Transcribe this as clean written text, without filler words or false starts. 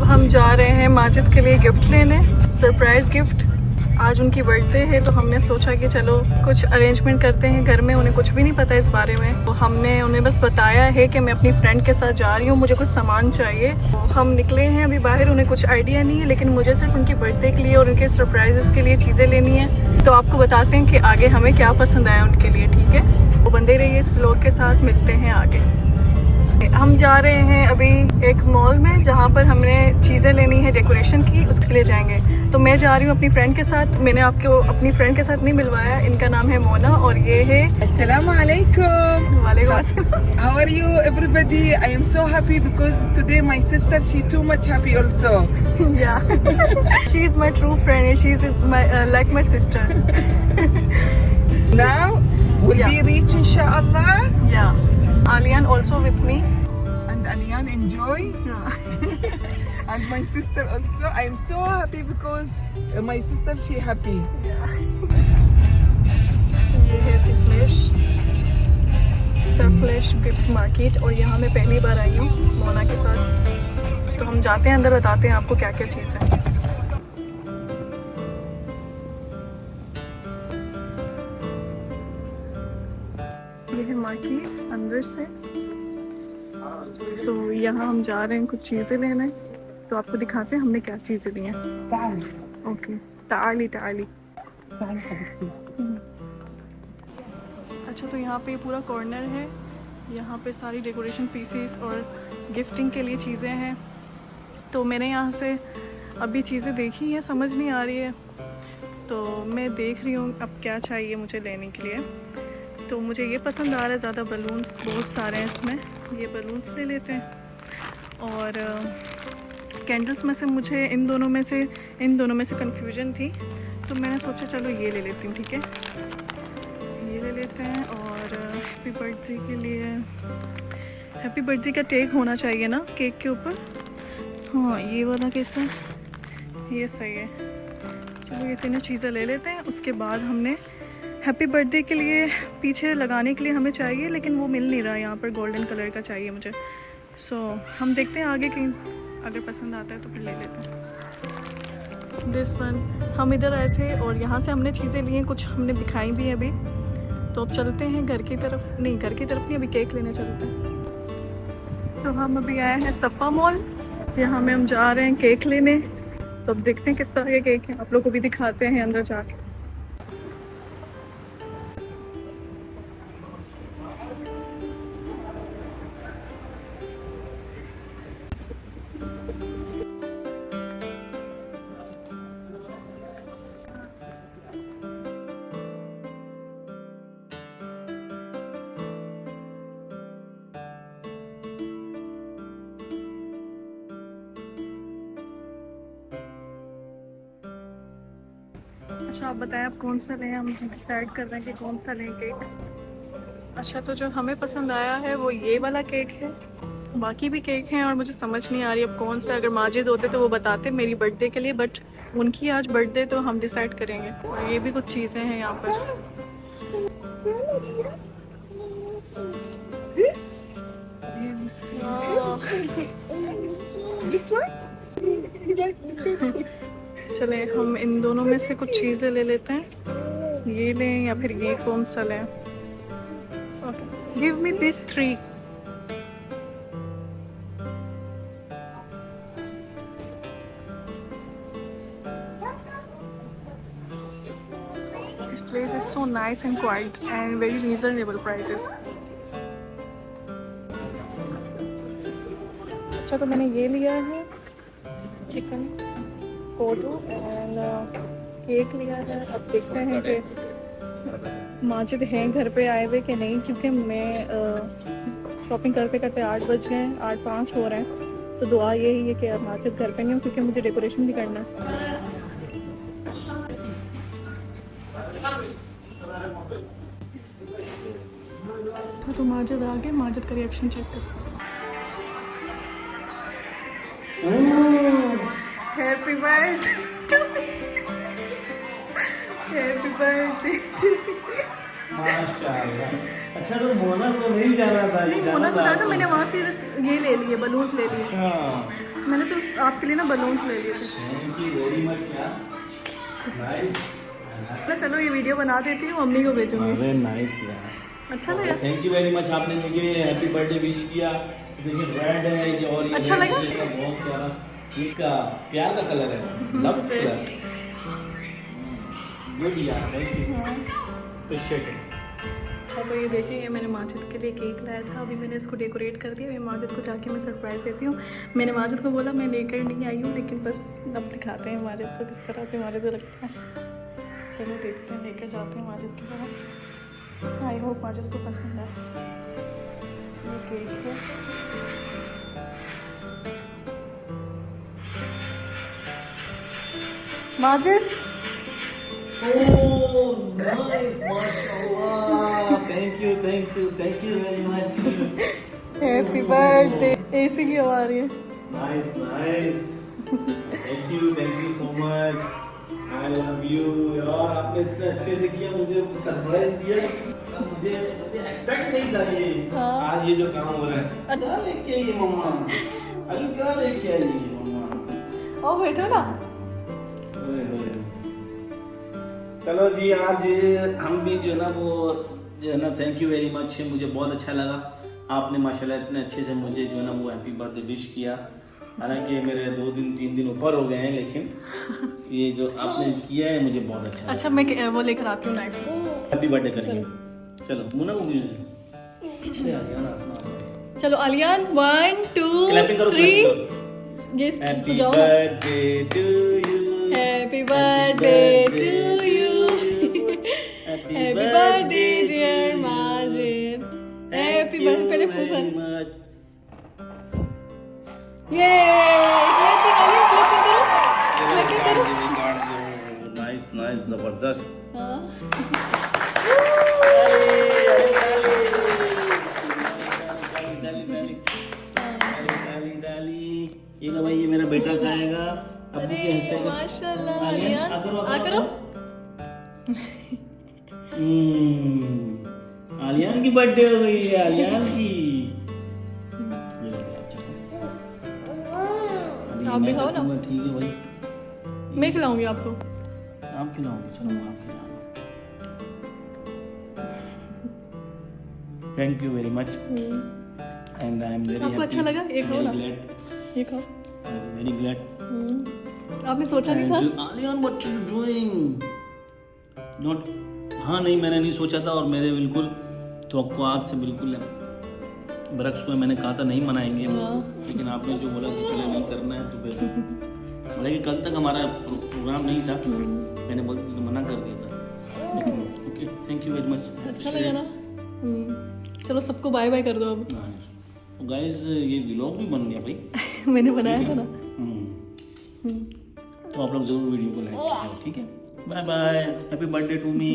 अब हम जा रहे हैं माजिद के लिए गिफ्ट लेने, सरप्राइज़ गिफ्ट। आज उनकी बर्थडे है तो हमने सोचा कि चलो कुछ अरेंजमेंट करते हैं घर में। उन्हें कुछ भी नहीं पता इस बारे में, तो हमने उन्हें बस बताया है कि मैं अपनी फ्रेंड के साथ जा रही हूँ, मुझे कुछ सामान चाहिए। तो हम निकले हैं अभी बाहर, उन्हें कुछ आइडिया नहीं है, लेकिन मुझे सिर्फ उनकी बर्थडे के लिए और उनके सरप्राइजेस के लिए चीज़ें लेनी है। तो आपको बताते हैं कि आगे हमें क्या पसंद आया उनके लिए, ठीक है? वो बंदे रहिए इस व्लॉग के साथ, मिलते हैं आगे। हम जा रहे हैं अभी एक मॉल में जहाँ पर हमने चीज़ें लेनी है डेकोरेशन की, उसके लिए जाएंगे। तो मैं जा रही हूँ अपनी फ्रेंड के साथ। मैंने आपको अपनी फ्रेंड के साथ नहीं मिलवाया, इनका नाम है मोना और ये है। Assalamu alaikum. वालेकुम अस्सलाम। How are you, everybody? I am so happy because today my sister, she too much happy also. Yeah, she is my true friend. She is my like my sister. Now we'll be reach inshallah. Yeah, Alian also with me. And Alian enjoy. Yeah. And my sister also. I am so happy because my sister, she happy. ये है सफलेश gift market और यहाँ मैं पहली बार आई हूँ मोना के साथ। तो हम जाते हैं अंदर, बताते हैं आपको क्या क्या चीज़ है। ये है मार्केट अंदर से। तो यहाँ हम जा रहे हैं कुछ चीज़ें लेने, तो आपको दिखाते हैं हमने क्या चीज़ें ली हैं। ओके, ताली ताली। अच्छा, तो यहाँ पे पूरा कॉर्नर है, यहाँ पे सारी डेकोरेशन पीसेस और गिफ्टिंग के लिए चीज़ें हैं। तो मैंने यहाँ से अभी चीज़ें देखी हैं, समझ नहीं आ रही है, तो मैं देख रही हूँ अब क्या चाहिए मुझे लेने के लिए। तो मुझे ये पसंद आ रहा है ज़्यादा, बलून्स बहुत सारे हैं इसमें, ये बलून्स ले लेते हैं। और कैंडल्स में से मुझे इन दोनों में से कन्फ्यूजन थी, तो मैंने सोचा चलो ये ले लेती हूँ, ठीक है? ये ले लेते हैं। और हैप्पी बर्थडे के लिए हैप्पी बर्थडे का टैग होना चाहिए ना केक के ऊपर। हाँ, ये वाला कैसा, ये सही है। चलो ये तीनों चीज़ें ले लेते हैं। उसके बाद हमने हैप्पी बर्थडे के लिए पीछे लगाने के लिए हमें चाहिए, लेकिन वो मिल नहीं रहा यहाँ पर, गोल्डन कलर का चाहिए मुझे। सो हम देखते हैं आगे कहीं अगर पसंद आता है तो फिर ले लेते हैं। दिस वन, हम इधर आए थे और यहाँ से हमने चीज़ें ली हैं, कुछ हमने दिखाई भी है अभी। तो अब चलते हैं घर की तरफ नहीं, अभी केक लेने चलते हैं। तो हम अभी आए हैं सफ़ा मॉल, यहाँ में हम जा रहे हैं केक लेने। तो अब देखते हैं किस तरह के केक हैं, आप लोग को भी दिखाते हैं अंदर जाके। अच्छा, आप बताएं आप कौन सा लें, हम डिसाइड कर रहे हैं कि कौन सा लें केक। अच्छा, तो जो हमें पसंद आया है वो ये वाला केक है, बाकी भी केक हैं और मुझे समझ नहीं आ रही अब कौन सा। अगर माजिद होते तो वो बताते मेरी बर्थडे के लिए, बट उनकी आज बर्थडे तो हम डिसाइड करेंगे। और ये भी कुछ चीज़ें हैं यहाँ पर। चले हम इन दोनों में से कुछ चीज़ें ले लेते हैं, ये लें या फिर ये, कौन सा लें? Okay, give me this 3। This place is so nice and quiet and very reasonable prices. अच्छा, तो मैंने ये लिया है चिकन कोटू एंड केक लिया है। अब देखते हैं कि माजिद हैं घर पे आए हुए कि नहीं, क्योंकि मैं शॉपिंग करते करते 8 बज गए, 8:05 हो रहे हैं। तो दुआ यही है कि माजिद घर पे नहीं हो, क्योंकि मुझे डेकोरेशन भी करना है। तो माजिद आ गए, माजिद का रिएक्शन चेक करते हैं। Happy birthday, happy birthday. माशाल्लाह। अच्छा, तो मोना को नहीं जाना था? नहीं, मोना को जाना था, मैंने वहाँ से ये ले लिए, बलून्स ले लिए। अच्छा, मैंने तो आपके लिए ना बलून्स ले लिए थे। थैंक यू वेरी मच यार, नाइस। चलो ये वीडियो बना देती हूँ, मम्मी को भेजूंगी। अरे नाइस यार, अच्छा लगा? थैंक यू वेरी मच, आपने मुझे हैप्पी बर्थडे विश किया। देखिए रेड है ये, और ये अच्छा लगा? इसका बहुत प्यारा, इसका प्यार का कलर है, लव कलर। गुड यार, थैंक यू, अप्रिशिएट इट। अच्छा तो ये देखिए, ये मैंने माजिद के लिए केक लाया था, अभी मैंने इसको डेकोरेट कर दिया। मैं माजिद को जाके मैं सरप्राइज़ देती हूँ। मैंने माजिद को बोला मैं लेकर नहीं आई हूँ, लेकिन बस अब दिखाते हैं माजिद को किस तरह से माजिद को लगता है। चलो देखते हैं, लेकर जाते हैं माजिद के पास। आई होप माजिद को पसंद आए। ये केक है, माजिद। Oh, nice, माशाल्लाह, thank you very much. Happy birthday. AC की हवा आ रही है। Nice, thank you so much, I love you यार। आपने इतने अच्छे से किया, मुझे सरप्राइज दिया, मुझे एक्सपेक्ट नहीं था ये। हाँ। आज ये जो काम हो रहा है, क्या लेके आई मम्मा, अभी क्या लेके आई मम्मा। और बैठो ना। चलो जी, आज हम भी जो ना वो जो है ना, थैंक यू वेरी मच, मुझे बहुत अच्छा लगा। आपने माशाल्लाह इतने अच्छे से मुझे जो है ना वो हैप्पी बर्थडे विश किया। हालांकि मेरे 2 दिन 3 दिन ऊपर हो गए हैं, लेकिन ये जो आपने किया है मुझे बहुत अच्छा लगा। अच्छा मैं वो लेकर आती हूँ नाइफ। हैप्पी बर्थडे करेंगे। चलो मुन्ना को म्यूजिक। अरे यार, चलो आलियान 1 2 क्लैपिंग करो, 3। ये हैप्पी जाओ। Birthday to you, happy birthday to you, happy birthday dear Majid, happy birthday. पहले फूफा ये क्लैपिंग आलियान, क्लैपिंग करो, क्लैपिंग करो। नाइस, जबरदस्त। हाँ ये लो भाई, ये मेरा बेटा खाएगा अब्बू के हिस्से का। माशाल्लाह आलियान, आलियान आ आ करो। आलियान की बर्थडे हो गई है, आलियान की। ये लो भाई, अच्छा। अभी आप भी मैं खाओ ना। चखूंगा, ठीक है भाई, मैं खिलाऊंगी आपको। आप खिलाओगे, चलो मैं आप खिलाऊंगा। Thank you very much, and I am very आपको अच्छा लगा? ये खाओ ना। ये खाओ। Very glad. आपने सोचा नहीं था? Aliyan what you doing? Not, हाँ नहीं, मैंने नहीं सोचा था, और मेरे बिल्कुल तवक्कुआत से बिल्कुल बरक्स हुए। मैंने कहा था नहीं मनाएंगे, लेकिन आपने जो बोला कि चलो नहीं करना है, तो फिर हालांकि कल तक हमारा प्रोग्राम नहीं था, मैंने मना कर दिया था, लेकिन okay, thank you very much. अच्छा लगा ना? चलो सबको बाय बाय कर दो अब। तो गाइस, ये व्लॉग भी बन गया भाई। मैंने बनाया था ना। तो आप लोग जरूर वीडियो को लाइक कीजिए, ठीक है? Bye bye, happy birthday to me.